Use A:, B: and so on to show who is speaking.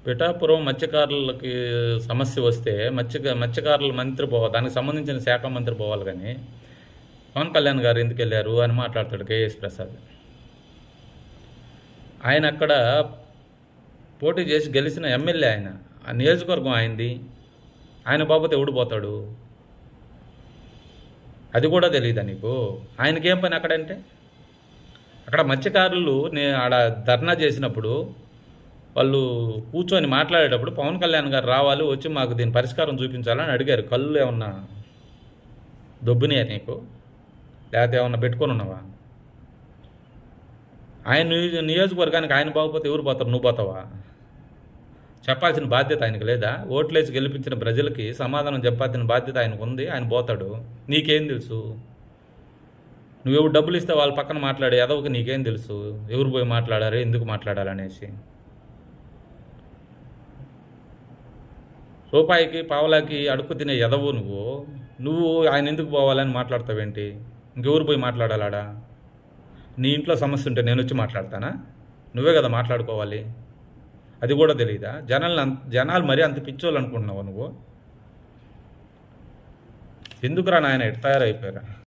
A: పిఠాపురం మత్స్యకారులకి సమస్య వస్తే మత్స్యకారుల మంత్రి పోవాలి, దానికి సంబంధించిన శాఖ మంత్రి పోవాలి. కానీ పవన్ కళ్యాణ్ గారు ఎందుకు వెళ్ళారు అని మాట్లాడతాడు కేఎస్ ప్రసాద్. ఆయన అక్కడ పోటీ చేసి గెలిచిన ఎమ్మెల్యే, ఆయన ఆ నియోజకవర్గం ఆయనది. ఆయన బాబుతో ఎవడు పోతాడు? అది కూడా తెలియదా నీకు? ఆయనకేం పని అక్కడంటే? అక్కడ మత్స్యకారులు ఆడ ధర్నా చేసినప్పుడు వాళ్ళు కూర్చొని మాట్లాడేటప్పుడు పవన్ కళ్యాణ్ గారు రావాలి, వచ్చి మాకు దీని పరిష్కారం చూపించాలని అడిగారు. కళ్ళు ఏమన్నా దొబ్బునియా నీకు? లేకపోతే ఏమన్నా పెట్టుకొని ఉన్నావా? ఆయన నియోజకవర్గానికి ఆయన బాగుపోతే ఎవరు పోతారు? నువ్వు పోతావా? చెప్పాల్సిన బాధ్యత ఆయనకు లేదా? ఓట్లేసి గెలిపించిన ప్రజలకి సమాధానం చెప్పాల్సిన బాధ్యత ఆయనకు ఉంది. ఆయన పోతాడు. నీకేం తెలుసు? నువ్వెవరు డబ్బులు ఇస్తే వాళ్ళ పక్కన మాట్లాడే ఎదవకి నీకేం తెలుసు ఎవరు పోయి మాట్లాడారు, ఎందుకు మాట్లాడాలనేసి? రూపాయికి పావలాకి అడుక్కు తినే ఎదవు నువ్వు ఆయన ఎందుకు పోవాలని మాట్లాడతావేంటి? ఇంకెవరు పోయి మాట్లాడాలాడా? నీ ఇంట్లో సమస్య ఉంటే నేను వచ్చి మాట్లాడతానా? నువ్వే కదా మాట్లాడుకోవాలి. అది కూడా తెలియదా? జనాలు మరీ అంత పిచ్చోళ్ళు అనుకుంటున్నావు నువ్వు? ఎందుకురా నాయన ఇట్లా తయారైపోయారా?